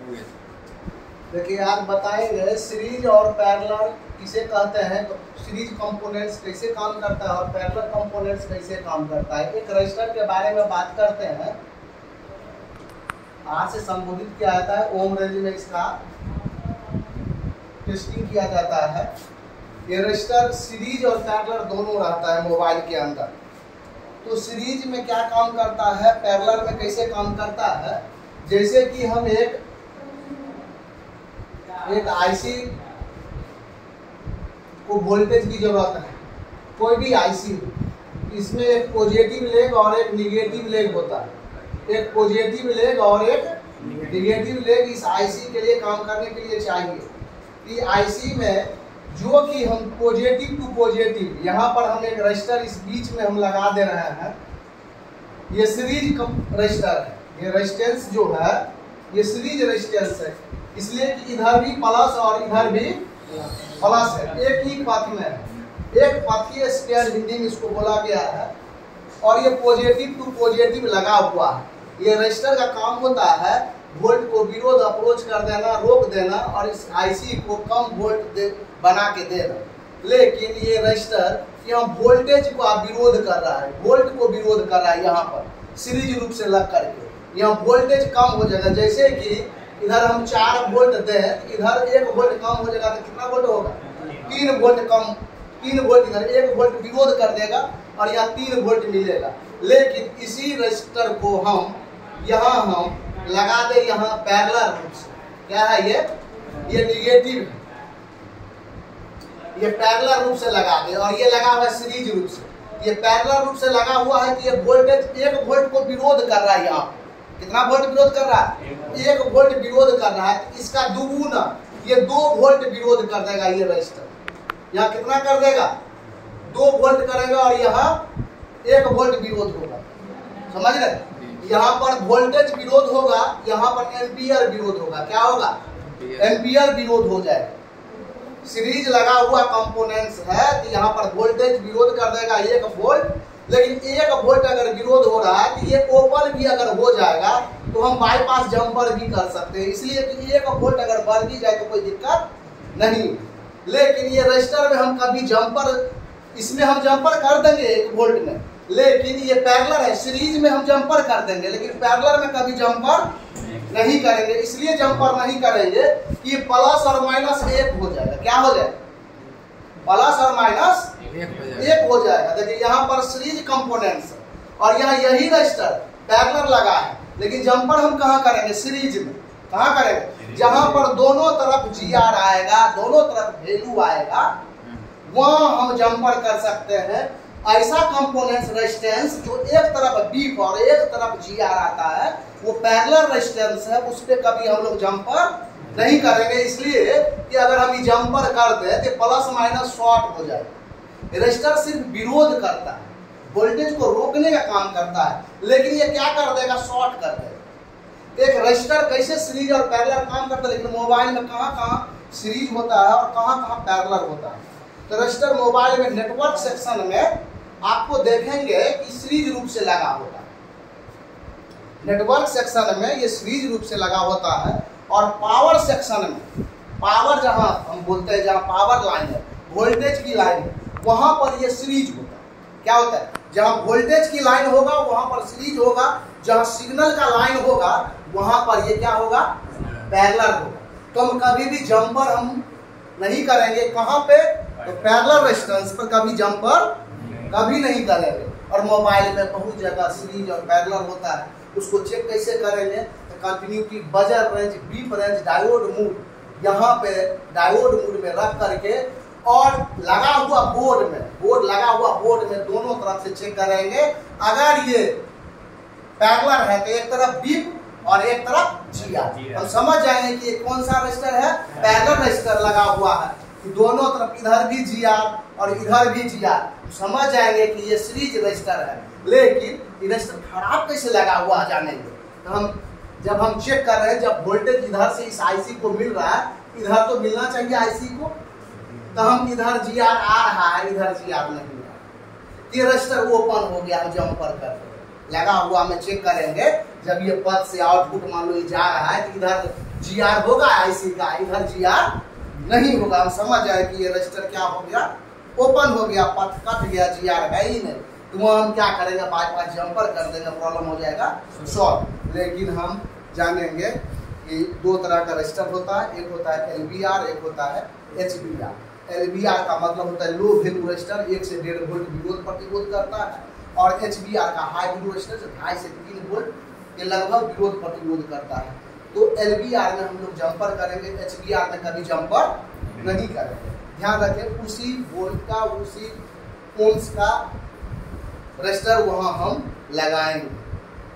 देखिए आज बताएंगे सीरीज और पैरेलल किसे कहते हैं, तो सीरीज कंपोनेंट्स कैसे काम करता है और पैरेलल कंपोनेंट्स कैसे काम करता है। एक रजिस्टर के बारे में बात करते हैं। आज से संबोधित किया जाता है, ओम रेंज में इसका टेस्टिंग किया जाता है। ये रजिस्टर सीरीज और पैरेलल दोनों रहता है मोबाइल के अंदर। तो सीरीज में क्या काम करता है, पैरेलल में कैसे काम करता है। जैसे कि हम एक आईसी को वोल्टेज की जरूरत है, कोई भी आईसी, इसमें एक पॉजिटिव लेग और एक निगेटिव लेग होता है। एक पॉजिटिव लेग और एक निगेटिव लेग इस आईसी के लिए काम करने के लिए चाहिए। कि आईसी में जो कि हम पॉजिटिव टू पॉजिटिव, यहाँ पर हम एक रजिस्टर इस बीच में हम लगा दे रहे हैं। ये सीरीज रजिस्टर है, ये रेजिस्टेंस जो है ये सीरीज रेजिस्टेंस है, इसलिए कि इधर भी प्लस और इधर भी प्लस है, एक ही पथ में है। एक पथीय स्क्वायर हिंदी में इसको बोला गया है। और ये पॉजिटिव टू पॉजिटिव लगा हुआ है। ये रजिस्टर का काम होता है वोल्ट को विरोध अप्रोच कर देना, रोक देना और इस आईसी को कम वोल्ट बना के देना। लेकिन ये रजिस्टर यहाँ वोल्टेज को विरोध कर रहा है, वोल्ट को विरोध कर रहा है। यहाँ पर सीरीज रूप से लग करके यहाँ वोल्टेज कम हो जाएगा। जैसे कि इधर हम 4 वोल्ट दें, इधर 1 वोल्ट कम हो जाएगा, तो कितना वोल्ट होगा, 3 वोल्ट कम, 3 वोल्ट इधर 1 वोल्ट विरोध कर देगा और यहाँ 3 वोल्ट मिलेगा। लेकिन इसी रजिस्टर को हम यहाँ हम लगा दे यहाँ पैरेलल रूप से, क्या है ये निगेटिव है, ये पैरेलल रूप से लगा दे और ये लगा हुआ है सीरीज रूप से। ये पैरेलल रूप से लगा हुआ है कि ये वोल्टेज 1 वोल्ट को विरोध कर रहा है। यहाँ कितना वोल्ट विरोध कर रहा है, 1 वोल्ट विरोध कर रहा है। इसका दुगुना ये 2 वोल्ट विरोध कर देगा। ये रजिस्टर यहाँ कितना कर देगा, 2 वोल्ट करेगा और यहाँ 1 वोल्ट विरोध होगा। समझ रहे, यहाँ पर वोल्टेज विरोध होगा, यहाँ पर एम्पियर विरोध होगा। क्या होगा, एम्पियर विरोध हो जाएगा। सीरीज लगा हुआ कंपोनेंट्स है तो यहाँ पर वोल्टेज विरोध कर देगा 1 वोल्ट। लेकिन 1 वोल्ट अगर विरोध हो रहा है तो ये ओपन भी अगर हो जाएगा तो हम बाईपास जंपर भी कर सकते हैं। इसलिए कि 1 वोल्ट अगर बढ़ भी जाए तो कोई दिक्कत नहीं। लेकिन ये रजिस्टर में हम कभी जंपर, इसमें हम जंपर कर देंगे 1 वोल्ट में, लेकिन ये पैरेलल है, सीरीज में हम जंपर कर देंगे, लेकिन पैरेलल में कभी जंपर नहीं करेंगे। इसलिए जंपर नहीं करेंगे कि ये प्लस और माइनस 1 हो जाएगा। क्या हो जाएगा, प्लस और माइनस 1 हो जाएगा। देखिए यहाँ पर सीरीज कंपोनेंट्स और यहाँ यही रजिस्टर पैरेलल लगा है, लेकिन जंपर हम कहाँ करेंगे, सीरीज में। कहाँ करेंगे, जहां पर दोनों तरफ जीआर आएगा, दोनों तरफ वैल्यू आएगा, वहां हम जंपर कर सकते हैं। ऐसा कंपोनेंट्स रेजिस्टेंस जो एक तरफ बीप और एक तरफ जीआर आता है, वो पैरेलल रेजिस्टेंस है, उस पर कभी हम लोग जंपर नहीं करेंगे। इसलिए कि अगर हम ये जंपर कर दे तो प्लस माइनस शॉर्ट हो जाए। रजिस्टर सिर्फ विरोध करता है, वोल्टेज को रोकने का काम करता है, लेकिन ये क्या कर देगा, शॉर्ट कर देगा। एक रजिस्टर कैसे सीरीज और पैरेलल काम करता है, लेकिन मोबाइल में कहाँ सीरीज होता है और कहाँ पैरेलल होता है। तो रजिस्टर मोबाइल में नेटवर्क सेक्शन में आपको देखेंगे कि सीरीज रूप से लगा होता है। नेटवर्क सेक्शन में ये सीरीज रूप से लगा होता है। और पावर सेक्शन में, पावर जहां हम बोलते हैं, जहां पावर लाइन है, वोल्टेज की लाइन है, वहां पर ये सीरीज होता है। क्या होता है, जहां वोल्टेज की लाइन होगा वहां पर सीरीज होगा, जहां सिग्नल का लाइन होगा वहां पर ये क्या होगा, पैरेलल होगा। तो हम कभी भी जंपर हम नहीं करेंगे। कहां पे, तो पैरेलल रेजिस्टेंस पर कभी जंपर कभी नहीं करेंगे। और मोबाइल में बहुत जगह सीरीज और पैरेलल होता है, उसको चेक कैसे करेंगे, तो continuity, buzzer range, beep range, diode mode, यहाँ पे डायोड मोड में रख करके और लगा हुआ बोर्ड में, लगा हुआ बोर्ड में दोनों तरफ से चेक करेंगे। अगर ये पैरेलल है तो एक तरफ बीप और एक तरफ जीआर, हम समझ जाएंगे कि ये कौन सा रजिस्टर है, पैरेलल रजिस्टर लगा हुआ है। दोनों तरफ इधर भी जीआर और इधर भी जीआर, समझ जाएंगे कि ये सीरीज रजिस्टर है। लेकिन रजिस्टर खराब कैसे लगा हुआ जानेंगे, तो हम जब हम चेक कर रहे हैं, जब वोल्टेज इधर से इस आईसी को मिल रहा है, इधर तो मिलना चाहिए आईसी को, तो हम इधर जीआर आ रहा है, इधर जीआर नहीं आ रहा, ये रजिस्टर ओपन हो गया, हम जंपर कर रहे हैं। लगा हुआ में चेक करेंगे। जब ये पद से आउटपुट मान लो ये जा रहा है तो इधर GR होगा IC का, इधर GR नहीं होगा। हम समझ जाए कि ये रजिस्टर क्या हो गया, ओपन हो गया, पथ कट गया, GR है ही नहीं। तो वहाँ हम क्या करेंगे, बाईपास जंपर कर देंगे, प्रॉब्लम हो जाएगा सॉल्व। लेकिन हम जानेंगे कि दो तरह का रजिस्टर होता है, एक होता है LVR, एक होता है HVR। LVR का मतलब होता है लो वैल्यू रजिस्टर, 1 से 1.5 वोल्ट विरोध प्रतिरोध करता है, और HVR का हाई वैल्यू रजिस्टर 2.5 से 3 वोल्ट के लगभग विरोध प्रतिरोध करता है। तो LVR में हम लोग जंपर करेंगे, HVR में कभी जंपर नहीं करेंगे। ध्यान रखें, उसी वोल्ट का, उसी ओम्स का रजिस्टर वहाँ हम लगाएंगे।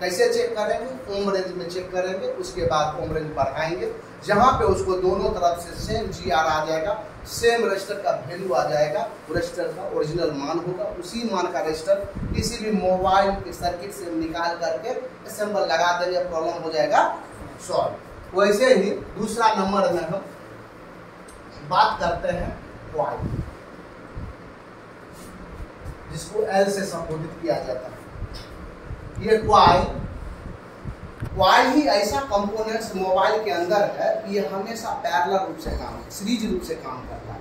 कैसे चेक करेंगे, ओम रेंज में चेक करेंगे, उसके बाद ओम रेंज बढ़ाएंगे, जहाँ पे उसको दोनों तरफ से सेम GR आ जाएगा, सेम रजिस्टर का वैल्यू आ जाएगा, रजिस्टर का ओरिजिनल मान होगा। उसी मान का रजिस्टर किसी भी मोबाइल के सर्किट से निकाल करके असेंबल लगा देंगे, प्रॉब्लम हो जाएगा सॉल्व। वैसे ही दूसरा नंबर में हम बात करते हैं क्वाइल, जिसको L से संबोधित किया जाता है। ये क्वाइल ही ऐसा कंपोनेंट्स मोबाइल के अंदर है कि ये हमेशा पैरेलल रूप से काम, सीरीज रूप से काम करता है।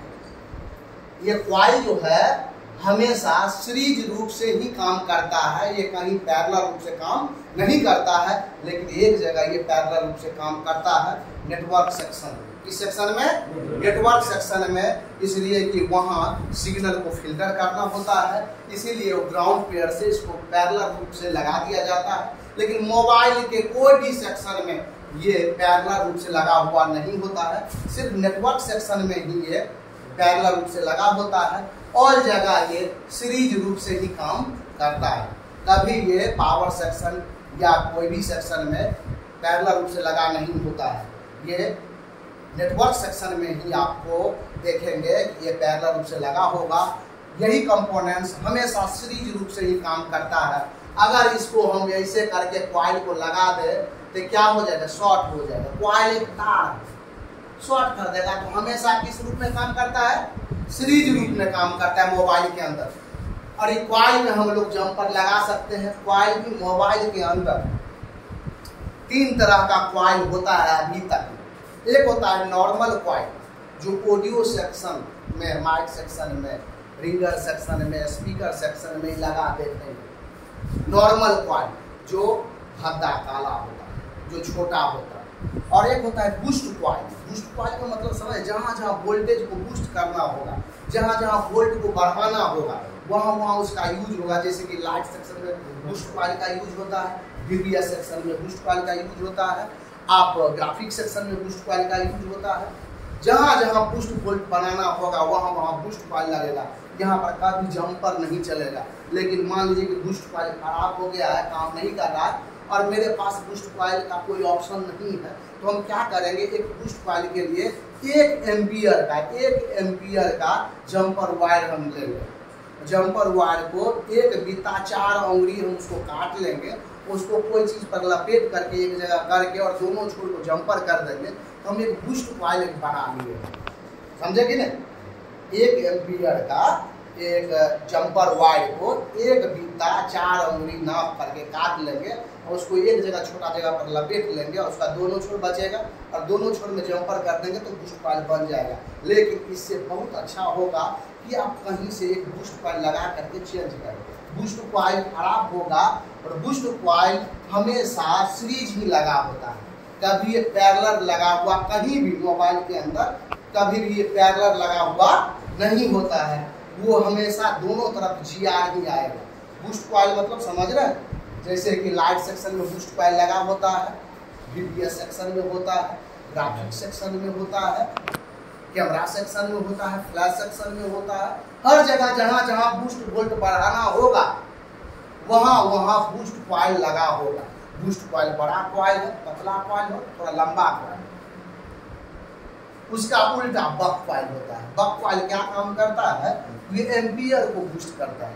ये क्वाइल जो है हमेशा सीरीज रूप से ही काम करता है, ये कहीं पैरेलल रूप से काम नहीं करता है। लेकिन एक जगह ये पैरेलल रूप से काम करता है, नेटवर्क सेक्शन। इस सेक्शन में, नेटवर्क सेक्शन में, इसलिए कि वहाँ सिग्नल को फिल्टर करना होता है, इसीलिए वो ग्राउंड पेयर से इसको पैरेलल रूप से लगा दिया जाता है। लेकिन मोबाइल के कोई भी सेक्शन में ये पैरेलल रूप से लगा हुआ नहीं होता है, सिर्फ नेटवर्क सेक्शन में ही ये पैरेलल रूप से लगा होता है, और जगह ये सीरीज रूप से ही काम करता है। कभी ये पावर सेक्शन या कोई भी सेक्शन में पैरेलल रूप से लगा नहीं होता है। ये नेटवर्क सेक्शन में ही आपको देखेंगे कि ये पैरेलल रूप से लगा होगा। यही कंपोनेंट्स हमेशा सीरीज रूप से ही काम करता है। अगर इसको हम ऐसे करके क्वाइल को लगा दे तो क्या हो जाएगा, शॉर्ट हो जाएगा। क्वाइल एक तार शॉर्ट कर देगा, तो हमेशा किस रूप में काम करता है, सीरीज रूप में काम करता है मोबाइल के अंदर। और ये क्वाइल में हम लोग जंपर लगा सकते हैं। क्वाइल भी मोबाइल के अंदर 3 तरह का क्वाइल होता है अभी तक। एक होता है नॉर्मल क्वाइल, जो ऑडियो सेक्शन में, माइक सेक्शन में, रिंगर सेक्शन में, स्पीकर सेक्शन में लगा देते हैं। नॉर्मल क्वाइल जो भद्दा काला होता है, जो छोटा होता है। और एक होता है बूस्ट क्वाइल। बूस्ट क्वाइल का मतलब समझ, जहाँ जहाँ वोल्टेज को बूस्ट करना होगा, जहाँ जहाँ वोल्ट को बढ़ाना होगा, वहाँ वहाँ उसका यूज होगा। जैसे कि लाइट सेक्शन में बूस्ट क्वाइल का यूज होता है, DBS सेक्शन में बूस्ट क्वाइल का यूज होता है, आप ग्राफिक सेक्शन में बूस्ट क्वाइल का यूज होता है। जहाँ जहाँ बूस्ट वोल्ट बनाना होगा वहाँ वहाँ बूस्ट क्वाइल लगेगा। यहाँ पर कभी जंपर नहीं चलेगा। लेकिन मान लीजिए कि बूस्ट क्वाइल खराब हो गया है, काम नहीं कर रहा है, और मेरे पास बूस्ट क्वाइल का कोई ऑप्शन नहीं है, तो हम क्या करेंगे, एक बूस्ट क्वाइल के लिए 1 एम्पियर का जंपर वायर हम लेंगे। जंपर वायर को एक बित्ता 4 उंगली हम उसको काट लेंगे, उसको कोई चीज़ पर लपेट करके एक जगह करके और दोनों छोर को जंपर कर देंगे, तो हम एक बूस्ट क्वाइल बना लिए। समझे कि नहीं? 1 एम्पियर का एक जंपर वायर को एक बित्ता 4 उंगली नाप करके काट लेंगे और उसको एक जगह, छोटा जगह पर लपेट लेंगे, और उसका दोनों छोर बचेगा और दोनों छोर में जंपर कर देंगे तो बूस्ट क्वाइल बन जाएगा। लेकिन इससे बहुत अच्छा होगा कि आप कहीं से एक बूस्ट क्वाइल लगा करके चेंज करें। बूस्ट क्वाइल खराब होगा, और बूस्ट क्वाइल हमेशा सीरीज ही लगा होता है। कभी ये पैरेलल लगा हुआ कहीं भी मोबाइल के अंदर कभी भी ये पैरेलल लगा हुआ नहीं होता है, वो हमेशा दोनों तरफ GR ही आएगा। बूस्ट क्वाइल मतलब समझ रहे हैं? जैसे कि लाइट सेक्शन में बूस्ट क्वाइल लगा होता है, DBS सेक्शन में होता है, ग्राफिक सेक्शन में होता है, कैमरा सेक्शन में होता है, फ्लैश सेक्शन में होता है। हर जगह जहाँ जहाँ बूस्ट वोल्ट बढ़ाना होगा वहाँ वहाँ बूस्ट क्वाइल लगा होगा। बूस्ट क्वाइल बड़ा क्वाइल है, पतला क्वाइल हो, थोड़ा लंबा क्वाइल। उसका उल्टा बक क्वाइल होता है। बक क्वाइल क्या काम करता है, ये एम्पियर को बूस्ट करता है,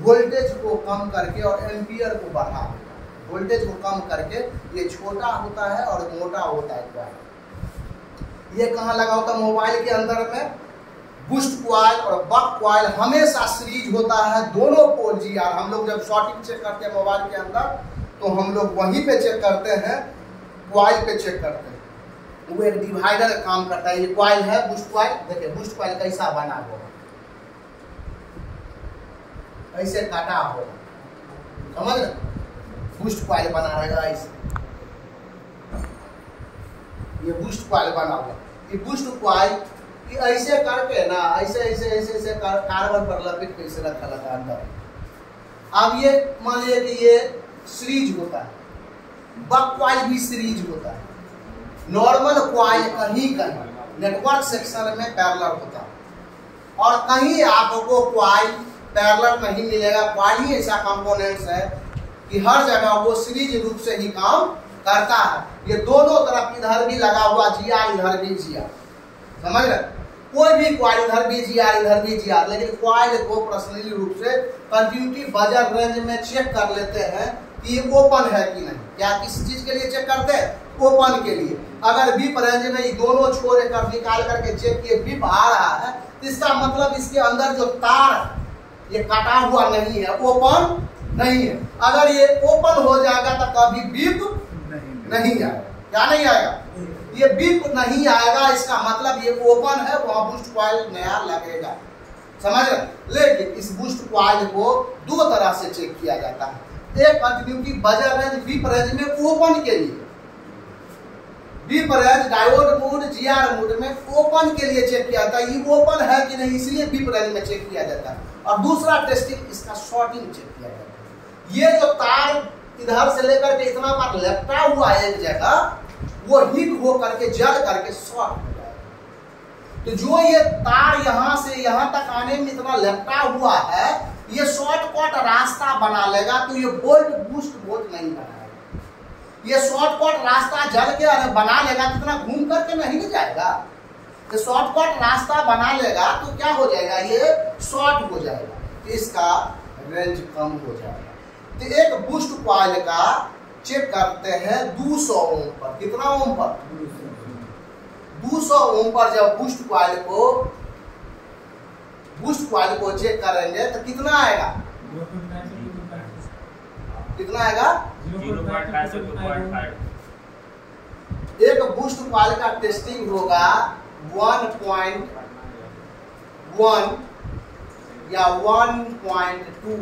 वोल्टेज को कम करके और एम्पियर को बढ़ा देता है। वोल्टेज को कम करके ये छोटा होता है और मोटा होता है क्वाइल। ये कहाँ लगा होता है, मोबाइल के अंदर में बूस्ट कॉइल और बक कॉइल हमेशा सीरीज होता है, दोनों पोल जीआर। हम लोग जब शॉर्टिंग चेक करते हैं मोबाइल के अंदर तो हम लोग वहीं पे चेक करते हैं, कॉइल पे चेक करते हैं। वो एक डिवाइडर काम करता है। ये कॉइल है बूस्ट कॉइल। देखिए बूस्ट कॉइल कैसा बना होगा, ऐसे काटा होगा, समझ रहे? बूस्ट कॉइल बना रहेगा ऐसे, ये बूस्ट कॉइल बना हुआ। ये बूस्ट कॉइल ये ऐसे करके ना ऐसे ऐसे ऐसे ऐसे कार्बन पर लपेट के इसे रखा लगा अंदर। अब ये मान लीजिए कि ये सीरीज होता है, बक कॉइल भी सीरीज होता है। नॉर्मल कॉइल कहीं कहीं नेटवर्क सेक्शन में पैरेलल होता है और कहीं आपको कॉइल पैरेलल नहीं मिलेगा। कॉइल ही ऐसा कंपोनेंट्स है कि हर जगह वो सीरीज रूप से ही काम करता है। ये दोनों तरफ इधर भी लगा हुआ जीआर, इधर भी जीआर, समझ रहे? कोई भी कॉइल इधर भी जीआर, इधर भी जीआर, लेकिन कॉइल को पर्सनली रूप से कंटिन्यूटी बजर रेंज में चेक कर लेते हैं कि ये ओपन है कि नहीं। क्या किस चीज के लिए चेक करते हैं? ओपन के लिए। अगर बीप रेंज में ये दोनों छोर कर निकाल करके चेक किए बीप आ रहा है तो इसका मतलब इसके अंदर जो तार है ये काटा हुआ नहीं है, ओपन नहीं है। अगर ये ओपन हो जाएगा तो कभी बीप नहीं आएगा। क्या नहीं आएगा? ये बीप नहीं आएगा, इसका मतलब ये ओपन है, वहां बूस्ट कॉइल नया लगेगा, समझ रहे? लेकिन इस बूस्ट कॉइल को दो तरह से चेक किया जाता है। एक continuity buzzer range beep range में ओपन के लिए, beep range diode mode GR mode में ओपन के लिए चेक किया जाता है। ये ओपन है कि नहीं इसलिए बीप रेंज में चेक किया जाता है। और दूसरा टेस्टिंग इसका शॉर्टिंग चेक किया जाता है। ये जो तार इधर से लेकर के इतना बार लपटा हुआ है एक जगह, वो हीट हो करके जल करके शॉर्ट हो जाएगा। तो जो ये तार यहां से यहां तक आने में इतना लपटा हुआ है, ये शॉर्टकट रास्ता बना लेगा। तो ये वोल्ट बूस्ट वोल्ट नहीं बनाएगा। ये शॉर्टकट रास्ता जल के अरे बना लेगा तो इतना घूम करके नहीं जाएगा। तो शॉर्टकट रास्ता बना लेगा तो क्या हो जाएगा? ये शॉर्ट हो जाएगा, तो इसका रेंज कम हो जाएगा। तो एक बूस्ट कॉइल का चेक करते हैं 200 ओम पर। कितना ओम पर? 200 ओम पर जब बूस्ट कॉइल को चेक करेंगे तो कितना आएगा? कितना आएगा? 0.5। एक बूस्ट कॉइल का टेस्टिंग होगा 1.1 या 1.2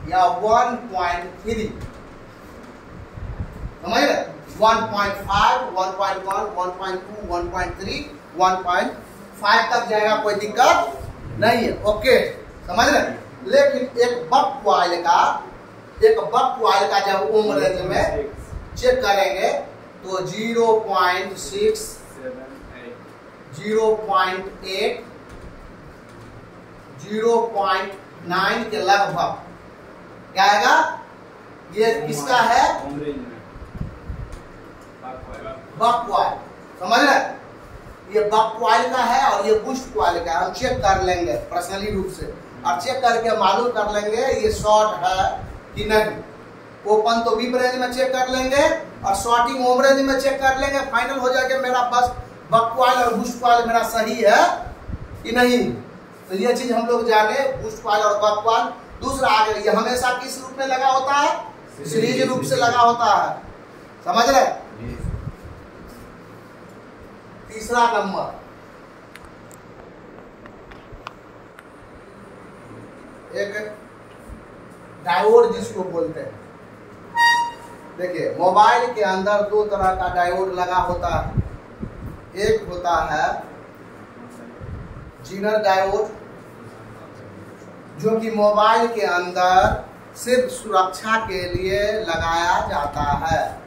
या 1.3, समझ रहे? 1.5, 1.1, 1.2, 1.3, 1.5 तक जाएगा, कोई दिक्कत नहीं है। ओके, समझ रहे? लेकिन एक बक कॉइल का जब ओम रेंज में चेक करेंगे तो 0.6, 0.8, 0.9 के लगभग क्या आएगा? ये किसका है? बक कॉइल, समझ रहे? ये बक कॉइल का है और ये बूस्ट कॉइल का है। हम चेक कर लेंगे पर्सनली रूप से और चेक करके मालूम कर लेंगे ये शॉर्ट है कि नहीं। ओपन तो बीप रेंज में चेक कर लेंगे और शॉर्टिंग ओम रेंज में चेक कर लेंगे। फाइनल हो जाएगा मेरा बस बक कॉइल और बूस्ट कॉइल मेरा सही है कि नहीं। तो ये चीज हम लोग जाने, बूस्ट कॉइल और बक कॉइल। दूसरा आगे ये हमेशा किस रूप में लगा होता है? सीरीज रूप से लगा होता है, समझ रहे? तीसरा नंबर, एक डायोड जिसको बोलते हैं। देखिए मोबाइल के अंदर दो तरह का डायोड लगा होता है। एक होता है जीनर डायोड, जो कि मोबाइल के अंदर सिर्फ सुरक्षा के लिए लगाया जाता है।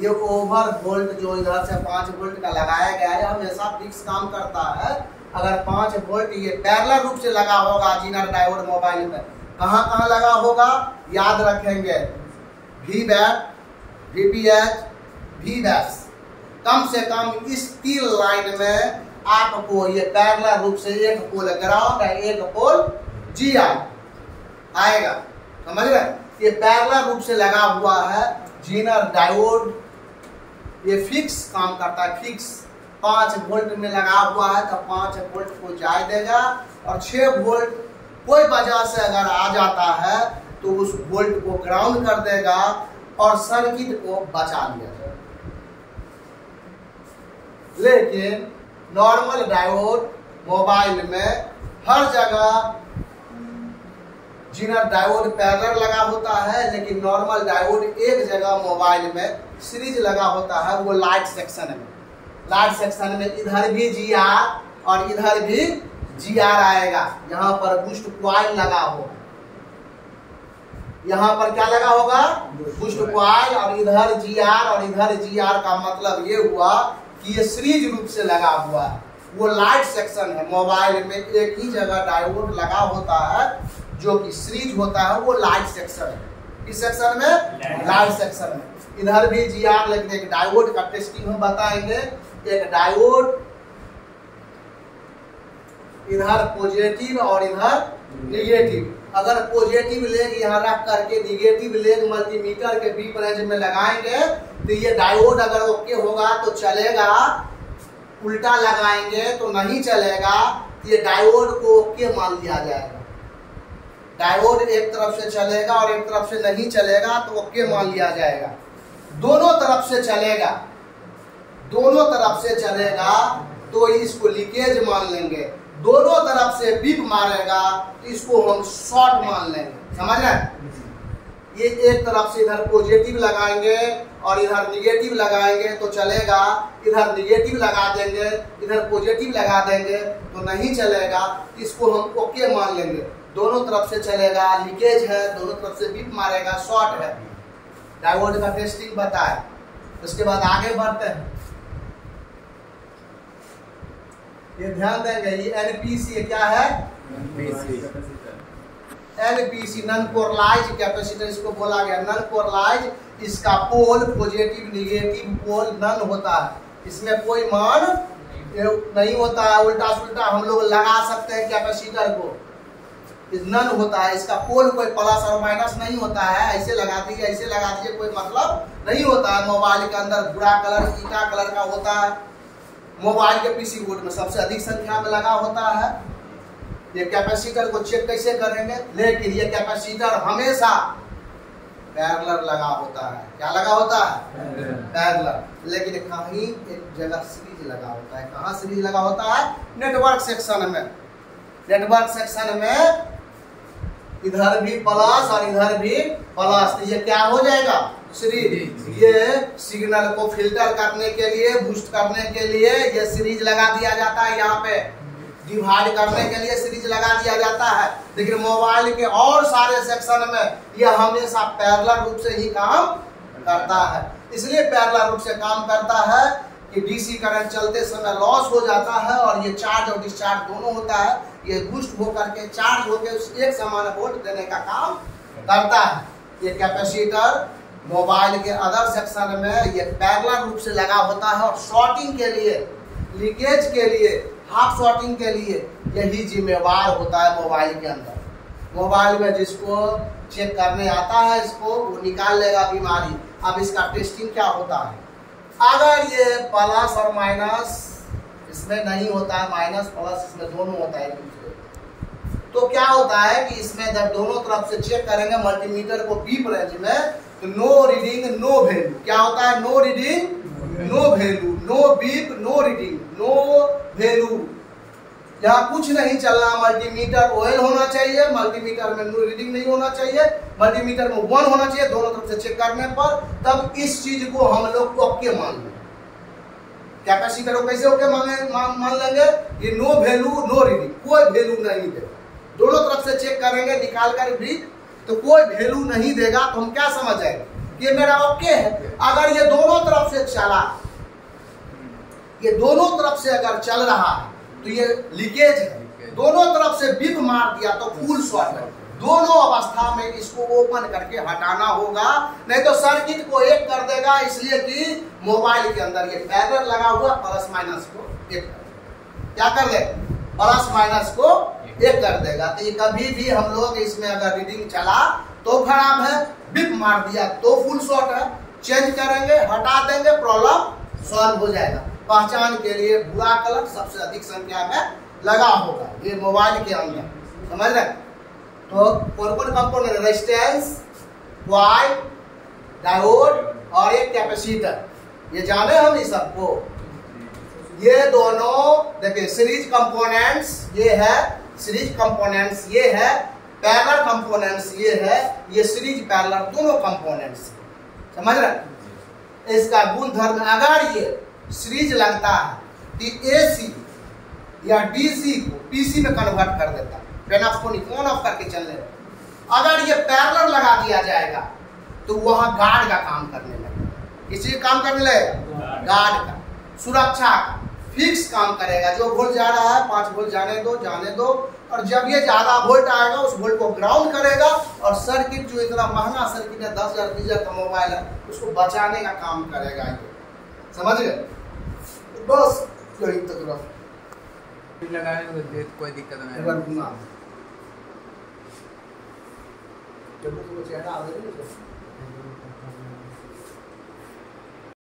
ये ओवर वोल्ट जो इधर से 5 वोल्ट का लगाया गया है हमेशा फिक्स काम करता है। अगर 5 वोल्ट ये पैरेलल रूप से लगा होगा जीनर डायोड मोबाइल में, कहाँ कहाँ लगा होगा याद रखेंगे? VBAT, VPH, VBAS। कम से कम इस 3 लाइन में आपको ये पैरेलल रूप से एक पोल ग्राउंड है, एक पोल GI आएगा, समझ रहे? ये पैरेलल रूप से लगा हुआ है जीनर डायोड। ये फिक्स काम करता है, फिक्स 5 वोल्ट में लगा हुआ है तो 5 वोल्ट को जाए देगा, और 6 वोल्ट कोई वजह से अगर आ जाता है तो उस वोल्ट को ग्राउंड कर देगा और सर्किट को बचा लिया जाएगा। लेकिन नॉर्मल डायोड मोबाइल में हर जगह जिनर डायोड पैरेलल लगा होता है, लेकिन नॉर्मल डायोड एक जगह मोबाइल में सीरीज लगा होता है, वो लाइट सेक्शन में। लाइट सेक्शन में इधर भी GR और इधर भी GR आएगा। यहाँ पर बूस्ट कॉइल लगा होगा, यहाँ पर क्या लगा होगा? बूस्ट कॉइल, और इधर GR और इधर GR का मतलब ये हुआ कि ये सीरीज रूप से लगा हुआ है। वो लाइट सेक्शन है। मोबाइल में एक ही जगह डायोड लगा होता है जो कि सीरीज होता है, वो लाइट सेक्शन है। इस सेक्शन में लाइट सेक्शन में इधर भी GR, लेकिन एक डायोड का टेस्टिंग हम बताएंगे। एक डायोड इधर पॉजिटिव और इधर निगेटिव, अगर पॉजिटिव लेग यहाँ रख करके निगेटिव लेग मल्टीमीटर के बीच रेंज में लगाएंगे तो ये डायोड अगर ओके होगा तो चलेगा, उल्टा लगाएंगे तो नहीं चलेगा। ये डायोड को ओके मान लिया जाएगा। डायोड एक तरफ से चलेगा और एक तरफ से नहीं चलेगा तो ओके मान लिया जाएगा। दोनों तरफ से चलेगा, दोनों तरफ से चलेगा तो इसको लीकेज मान लेंगे। दोनों तरफ से बीप मारेगा तो इसको हम शॉर्ट मान लेंगे। समझ रहे हैं? ये एक तरफ से इधर पॉजिटिव लगाएंगे और इधर निगेटिव लगाएंगे तो चलेगा, इधर निगेटिव लगा देंगे इधर पॉजिटिव लगा देंगे तो नहीं चलेगा। इसको हम ओके मान लेंगे। दोनों तरफ से चलेगा, लीकेज है, दोनों तरफ से बीप मारेगा, शॉर्ट है। डायोड का टेस्टिंग बताए, उसके बाद आगे बढ़ते हैं। ये ध्यान देंगे, ये NPC क्या है? NPC नॉन पोलराइज्ड कैपेसिटर इसको बोला गया। नॉन पोलराइज्ड, इसका पोल पॉजिटिव निगेटिव पोल नॉन होता है, इसमें कोई मान नहीं होता है। उल्टा सुल्टा हम लोग लगा सकते हैं कैपेसिटर को, नॉन होता है। इसका पोल कोई प्लस और माइनस नहीं होता है, ऐसे लगा दीजिए ऐसे लगा दीजिए, कोई मतलब नहीं होता है। मोबाइल के अंदर भूरा कलर ईटा कलर का होता है। मोबाइल के PC बोर्ड में सबसे अधिक संख्या में लगा होता है। ये कैपेसिटर को चेक कैसे करेंगे? लेकिन ये कैपेसिटर हमेशा पैरेलल लगा होता है। क्या लगा होता है? पैरेलल। लेकिन कहीं एक जगह सीरीज लगा होता है। कहाँ सीरीज लगा होता है? नेटवर्क सेक्शन में। नेटवर्क सेक्शन में इधर भी प्लस और इधर भी प्लस, तो ये क्या हो जाएगा? सीरीज। ये सिग्नल को फिल्टर करने के लिए, बूस्ट करने के लिए ये सीरीज लगा दिया जाता है। यहाँ पे डिवाइड करने के लिए सीरीज लगा दिया जाता है। लेकिन मोबाइल के और सारे सेक्शन में यह हमेशा पैरेलल रूप से ही काम करता है। इसलिए पैरेलल रूप से काम करता है कि DC करंट चलते समय लॉस हो जाता है और ये चार्ज और डिस्चार्ज दोनों होता है। ये बूस्ट होकर के चार्ज होकर एक समान वोल्ट देने का काम करता है। ये कैपेसिटर मोबाइल के अदर सेक्शन में ये पैरेलल रूप से लगा होता है और शॉर्टिंग के लिए, लीकेज के लिए, हाफ शॉर्टिंग के लिए यही जिम्मेवार होता है मोबाइल के अंदर। मोबाइल में जिसको चेक करने आता है इसको वो निकाल लेगा बीमारी। अब इसका टेस्टिंग क्या होता है? अगर ये प्लस और माइनस इसमें नहीं होता है, माइनस प्लस इसमें दोनों होता है तो क्या होता है कि इसमें जब दोनों तरफ से चेक करेंगे मल्टीमीटर को बीप रेंज में तो नो रीडिंग नो वैल्यू। क्या होता है? No reading no value, no beep no reading, no value. यहाँ कुछ नहीं चलना। मल्टीमीटर ऑयल होना चाहिए, मल्टीमीटर में नो रीडिंग नहीं होना चाहिए, मल्टीमीटर में 1 होना चाहिए दोनों तरफ से चेक करने पर। तब इस चीज को हम लोग ओके मान लेंगे। कैपेसिटर को कैसे ओके मान लेंगे? ये नो वैल्यू नो रीडिंग, कोई वैल्यू नहीं देगा। दोनों तरफ से चेक करेंगे निकाल कर भी तो कोई वैल्यू नहीं देगा तो हम क्या समझ जाएंगे कि ये मेरा ओके है। अगर ये दोनों तरफ से चला, ये दोनों तरफ से अगर चल रहा है तो ये लीकेज है। दोनों तरफ से बीप मार दिया तो फुल शॉर्ट है। दोनों अवस्था में इसको ओपन करके हटाना होगा, नहीं तो सर्किट को एक कर देगा। इसलिए कि मोबाइल के अंदर ये पैरेलल लगा हुआ, प्लस माइनस को एक कर क्या कर दे? प्लस माइनस को एक कर देगा। तो ये कभी भी हम लोग इसमें अगर रीडिंग चला तो खराब है, बीप मार दिया तो फुल शॉर्ट है। चेंज करेंगे, हटा देंगे, प्रॉब्लम सॉल्व हो जाएगा। पहचान के लिए भूरा कलर सबसे अधिक संख्या में लगा होगा ये मोबाइल के अंदर, समझ रहे। तो कौन कौन कंपोनेंट, रेजिस्टेंस, कॉइल, डायोड और एक कैपेसिटर, ये जाने हम इस सबको। ये दोनों देखिए सीरीज कंपोनेंट्स, ये है सीरीज कंपोनेंट्स, ये है पैरेलल कंपोनेंट्स, ये है ये सीरीज पैरेलल दोनों कंपोनेंट्स, समझ रहे। इसका गुणधर्म अगर ये सीरीज लगता है कि एसी या डीसी को पीसी में कन्वर्ट कर देता है, पेनाफोनिक ऑन ऑफ करके चलने लगता। अगर ये पैरेलल लगा दिया जाएगा तो वह गार्ड का काम करने लगेगा। किसी काम करने लगेगा, गार्ड का, सुरक्षा का, फिक्स काम करेगा। जो वोल्ट जा रहा है 5 वोल्ट जाने दो, और जब ये ज्यादा वोल्ट आएगा उस वोल्ट को ग्राउंड करेगा, और सर्किट जो इतना महंगा सर्किट है 10,000 20,000 का मोबाइल है उसको बचाने का काम करेगा ये, समझ गए। बस यही तक लगाने को कोई दिक्कत नहीं है। घुमा जब चेहरा आ